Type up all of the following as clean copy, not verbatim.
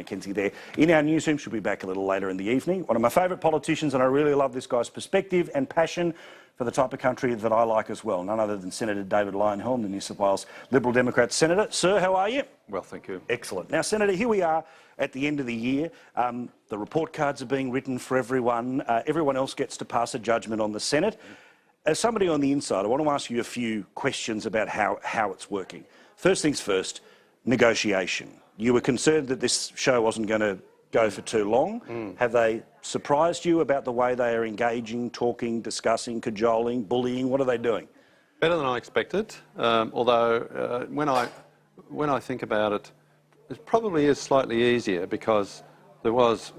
Mackenzie there in our newsroom. She'll be back a little later in the evening. One of my favourite politicians, and I really love this guy's perspective and passion for the type of country that I like as well. None other than Senator David Leyonhjelm, the New South Wales Liberal Democrat Senator. Sir, how are you? Well, thank you. Excellent. Now, Senator, here we are at the end of the year. The report cards are being written for everyone. Everyone else gets to pass a judgment on the Senate. As somebody on the inside, I want to ask you a few questions about how it's working. First things first, negotiation. You were concerned that this show wasn't going to go for too long. Have they surprised you about the way they are engaging, talking, discussing, cajoling, bullying? What are they doing? Better than I expected, although when I think about it, it probably is slightly easier because there was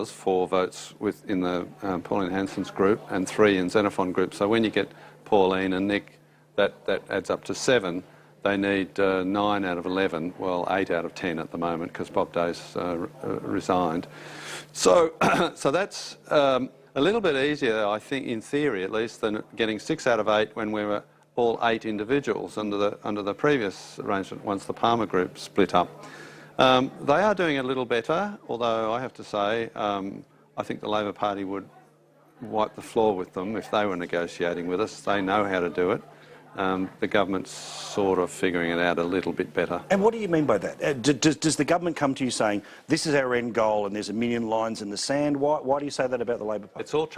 4 votes in the Pauline Hanson's group and 3 in Xenophon group. So when you get Pauline and Nick, that adds up to 7. They need 9 out of 11, well, 8 out of 10 at the moment because Bob Day's resigned. So, so that's a little bit easier, I think, in theory at least, than getting 6 out of 8 when we were all 8 individuals under the previous arrangement once the Palmer group split up. They are doing a little better, although I have to say I think the Labor Party would wipe the floor with them if they were negotiating with us. They know how to do it. The government's sort of figuring it out a little bit better. And what do you mean by that? Does the government come to you saying, this is our end goal and there's a million lines in the sand? Why do you say that about the Labor Party? It's all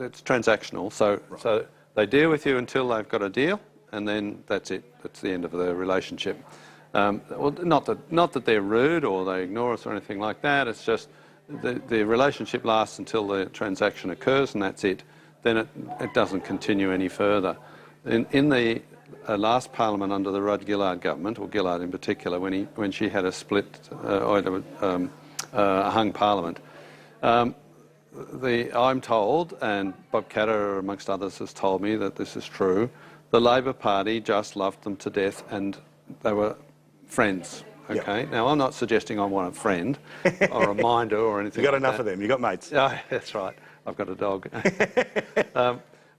it's transactional. So they deal with you until they've got a deal, and then that's it. That's the end of the relationship. Well, not that they're rude or they ignore us or anything like that. It's just the relationship lasts until the transaction occurs, and that's it. Then it doesn't continue any further. In the last parliament under the Rudd-Gillard government, or Gillard in particular, when she had a split or a hung parliament, I'm told, and Bob Catter amongst others has told me that this is true, the Labor Party just loved them to death and they were friends. Okay. Yep. Now I'm not suggesting I want a friend or a minder or anything. You got like enough that. of them. You got mates. Oh, that's right. I've got a dog.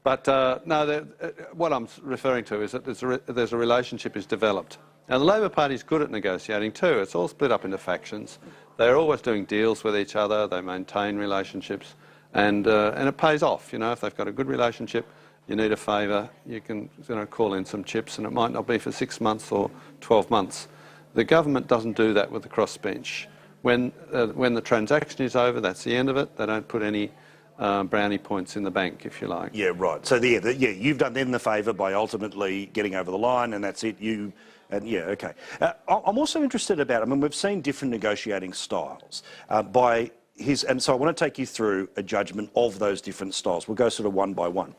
But no, what I'm referring to is that there's a relationship is developed. Now the Labor Party's good at negotiating too. It's all split up into factions. They're always doing deals with each other. They maintain relationships, and it pays off. You know, if they've got a good relationship, you need a favour, you can call in some chips, and it might not be for 6 months or 12 months. The government doesn't do that with the crossbench. When the transaction is over, that's the end of it. They don't put any brownie points in the bank, if you like. Yeah, right. So you've done them the favour by ultimately getting over the line, and that's it. Okay. I'm also interested about, I mean, we've seen different negotiating styles and so I want to take you through a judgment of those different styles. We'll go sort of one by one.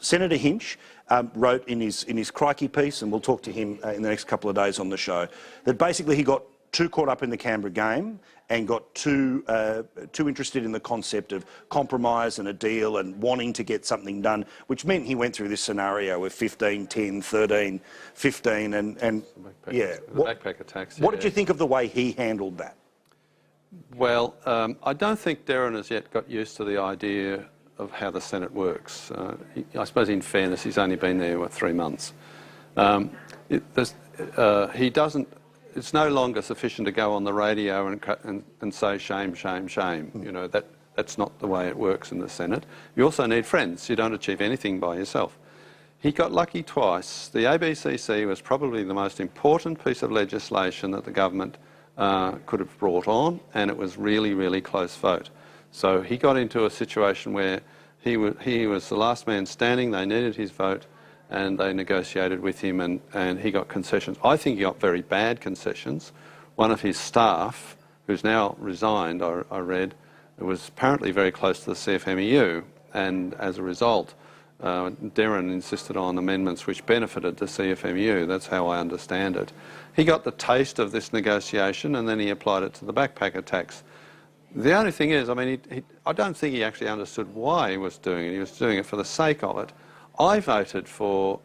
Senator Hinch wrote in his crikey piece, and we'll talk to him in the next couple of days on the show, that basically he got too caught up in the Canberra game and got too interested in the concept of compromise and a deal and wanting to get something done, which meant he went through this scenario of 15, 10, 13, 15 and yeah. Backpacker tax. What did you think of the way he handled that? Well, I don't think Darren has yet got used to the idea of how the Senate works. I suppose in fairness, he's only been there, 3 months. He doesn't. It's no longer sufficient to go on the radio and say shame, shame, shame. You know, that's not the way it works in the Senate. You also need friends. You don't achieve anything by yourself. He got lucky twice. The ABCC was probably the most important piece of legislation that the government could have brought on, and it was really, really close vote. So he got into a situation where he was the last man standing. They needed his vote, and they negotiated with him, and he got concessions. I think he got very bad concessions. One of his staff, who's now resigned, I read, was apparently very close to the CFMEU, and as a result, Darren insisted on amendments which benefited the CFMEU. That's how I understand it. He got the taste of this negotiation, and then he applied it to the backpacker tax. The only thing is, I mean, I don't think he actually understood why he was doing it. He was doing it for the sake of it. I voted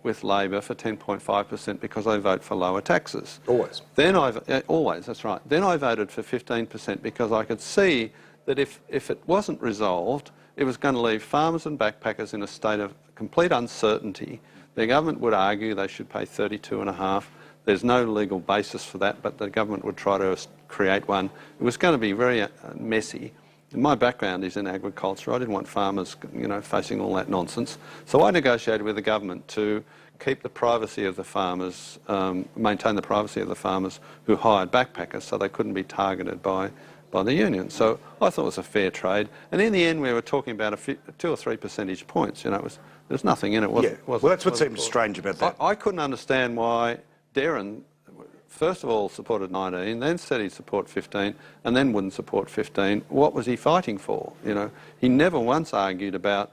with Labor for 10.5% because I vote for lower taxes. Always. Then always, that's right. Then I voted for 15% because I could see that if it wasn't resolved, it was going to leave farmers and backpackers in a state of complete uncertainty. The government would argue they should pay 32.5. There's no legal basis for that, but the government would try to create one. It was going to be very messy. And my background is in agriculture. I didn't want farmers, facing all that nonsense. So I negotiated with the government to keep the privacy of the farmers, maintain the privacy of the farmers who hired backpackers, so they couldn't be targeted by the union. So I thought it was a fair trade. And in the end, we were talking about 2 or 3 percentage points. There's nothing in it. Well, that's what seems strange about that. I couldn't understand why Darren, first of all, supported 19, then said he'd support 15, and then wouldn't support 15. What was he fighting for? He never once argued that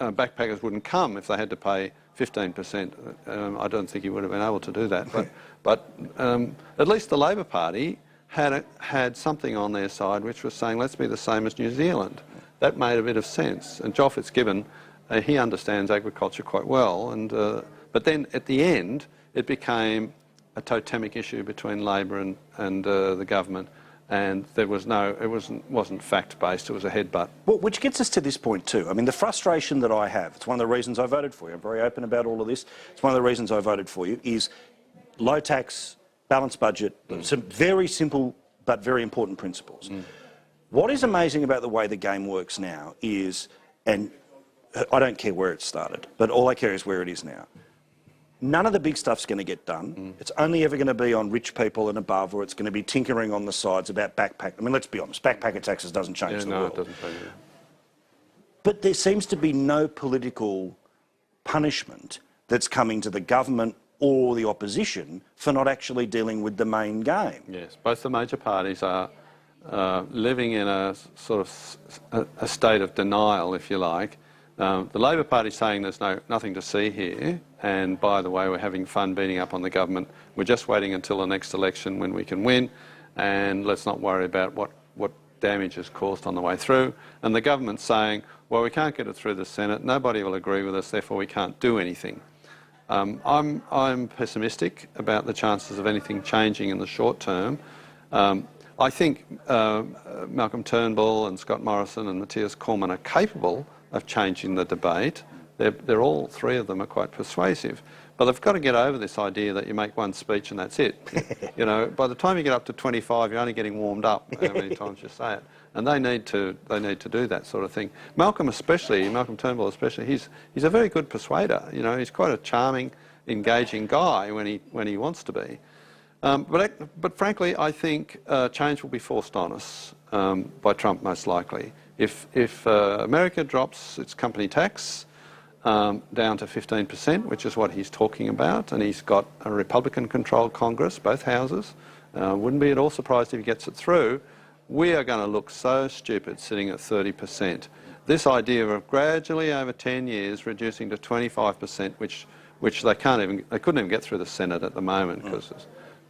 backpackers wouldn't come if they had to pay 15%. I don't think he would have been able to do that. But at least the Labor Party had something on their side which was saying, let's be the same as New Zealand. That made a bit of sense. And Joel Fitzgibbon, he understands agriculture quite well. But then at the end, it became a totemic issue between Labor and the government. And it wasn't fact-based, it was a headbutt. Well, which gets us to this point too. I mean, the frustration that I have, it's one of the reasons I voted for you. I'm very open about all of this. It's one of the reasons I voted for you, is low tax, balanced budget, some very simple but very important principles. What is amazing about the way the game works now is, and I don't care where it started, but all I care is where it is now. None of the big stuff's going to get done. It's only ever going to be on rich people and above, or it's going to be tinkering on the sides about backpack. I mean, let's be honest, backpacker taxes doesn't change the world. It doesn't change it. But there seems to be no political punishment that's coming to the government or the opposition for not actually dealing with the main game. Yes, both the major parties are living in a sort of a state of denial, if you like. The Labor Party is saying there's nothing to see here, and by the way, we're having fun beating up on the government. We're just waiting until the next election when we can win, and let's not worry about what damage is caused on the way through. And the government's saying, well, we can't get it through the Senate, nobody will agree with us, therefore we can't do anything. I'm pessimistic about the chances of anything changing in the short term. I think Malcolm Turnbull and Scott Morrison and Matthias Cormann are capable of changing the debate. They're all three of them are quite persuasive. But they've got to get over this idea that you make one speech and that's it. By the time you get up to 25, you're only getting warmed up how many times you say it. And they need to do that sort of thing. Malcolm Turnbull especially, he's a very good persuader. He's quite a charming, engaging guy when he wants to be. But frankly, I think change will be forced on us by Trump most likely. If America drops its company tax down to 15%, which is what he's talking about, and he's got a Republican-controlled Congress, both houses, wouldn't be at all surprised if he gets it through, we are going to look so stupid sitting at 30%. This idea of gradually over 10 years reducing to 25%, which they couldn't even get through the Senate at the moment because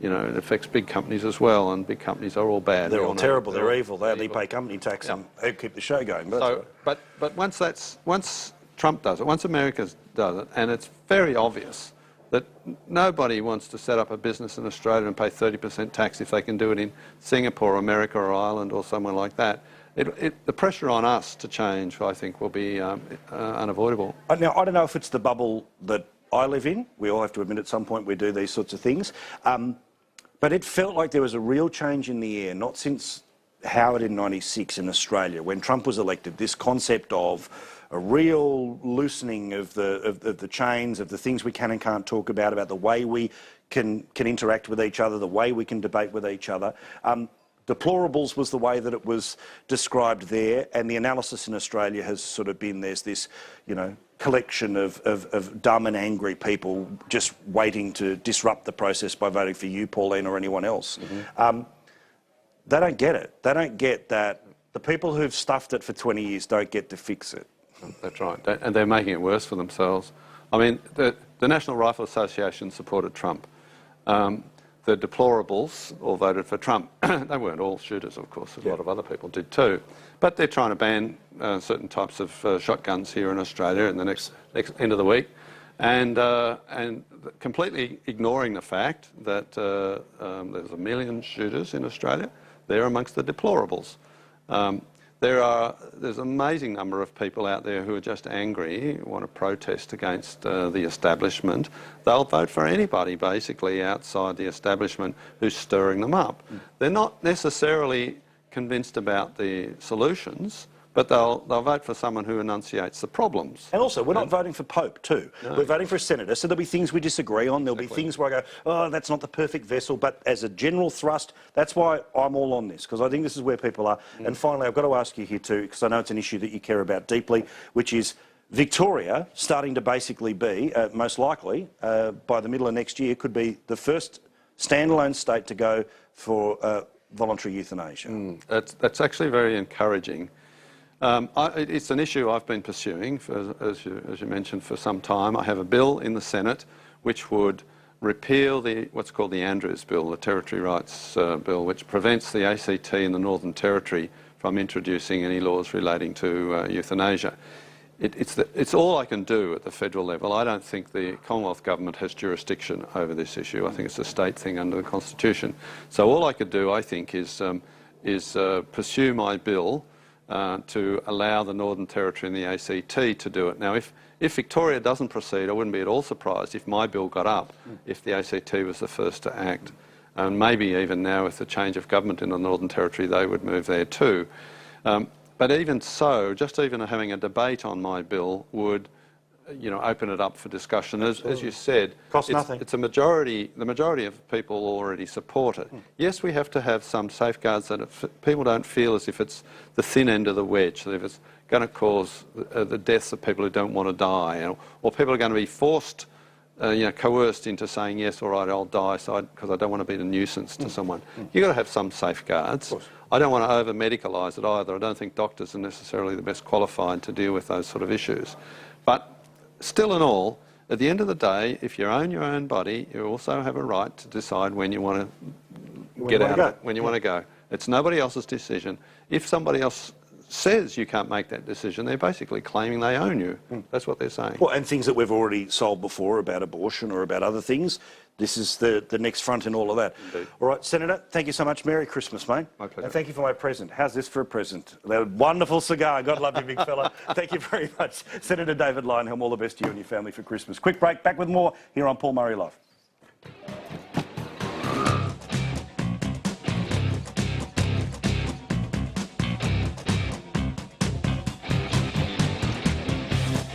it affects big companies as well, and big companies are all bad. They're all terrible. They're evil. They only pay company tax and they keep the show going. But once Trump does it, once America does it, and it's very obvious that nobody wants to set up a business in Australia and pay 30% tax if they can do it in Singapore, America or Ireland or somewhere like that. The pressure on us to change, I think, will be unavoidable. Now, I don't know if it's the bubble that I live in. We all have to admit at some point we do these sorts of things. But it felt like there was a real change in the air, not since Howard in '96 in Australia, when Trump was elected, this concept of a real loosening of the chains, of the things we can and can't talk about the way we can interact with each other, the way we can debate with each other. Deplorables was the way that it was described there, and the analysis in Australia has sort of been there's this, collection of dumb and angry people just waiting to disrupt the process by voting for you, Pauline, or anyone else. They don't get it. They don't get that the people who've stuffed it for 20 years don't get to fix it. That's right, and they're making it worse for themselves. I mean, the National Rifle Association supported Trump. The deplorables all voted for Trump. They weren't all shooters, of course, a lot of other people did too. But they're trying to ban certain types of shotguns here in Australia in the next end of the week, and completely ignoring the fact that there's 1 million shooters in Australia. They're amongst the deplorables. There's an amazing number of people out there who are just angry, want to protest against the establishment. They'll vote for anybody, basically, outside the establishment who's stirring them up. They're not necessarily convinced about the solutions, but they'll vote for someone who enunciates the problems. And also, we're not voting for Pope, too. No. We're voting for a senator, so there'll be things we disagree on. There'll be things where I go, oh, that's not the perfect vessel. But as a general thrust, that's why I'm all on this, because I think this is where people are. And finally, I've got to ask you here, too, because I know it's an issue that you care about deeply, which is Victoria starting to basically be, most likely, by the middle of next year, could be the first standalone state to go for voluntary euthanasia. That's actually very encouraging. It's an issue I've been pursuing, as you mentioned, for some time. I have a bill in the Senate which would repeal what's called the Andrews Bill, the Territory Rights Bill, which prevents the ACT and the Northern Territory from introducing any laws relating to euthanasia. It's all I can do at the federal level. I don't think the Commonwealth Government has jurisdiction over this issue. I think it's a state thing under the Constitution. So all I could do, I think, is pursue my bill to allow the Northern Territory and the ACT to do it. Now, if Victoria doesn't proceed, I wouldn't be at all surprised if my bill got up, if the ACT was the first to act. And maybe even now, with the change of government in the Northern Territory, they would move there too. But even so, just even having a debate on my bill would, open it up for discussion. As you said, costs nothing. It's a majority. The majority of people already support it. Yes, we have to have some safeguards that people don't feel as if it's the thin end of the wedge, that if it's going to cause the deaths of people who don't want to die, or people are going to be forced, coerced into saying, yes, all right, I'll die because I don't want to be a nuisance to someone. You've got to have some safeguards. I don't want to over-medicalise it either. I don't think doctors are necessarily the best qualified to deal with those sort of issues. But still in all, at the end of the day, if you own your own body, you also have a right to decide when you want to get out of it, when you want to go. It's nobody else's decision. If somebody else says you can't make that decision, they're basically claiming they own you. That's what they're saying. Well, and things that we've already solved before about abortion or about other things, this is the next front in all of that. Indeed. All right, Senator, thank you so much. Merry Christmas, mate. My pleasure. And thank you for my present. How's this for a present? That wonderful cigar. God love you, big fella. Thank you very much. Senator David Leyonhjelm, all the best to you and your family for Christmas. Quick break, back with more here on Paul Murray Live.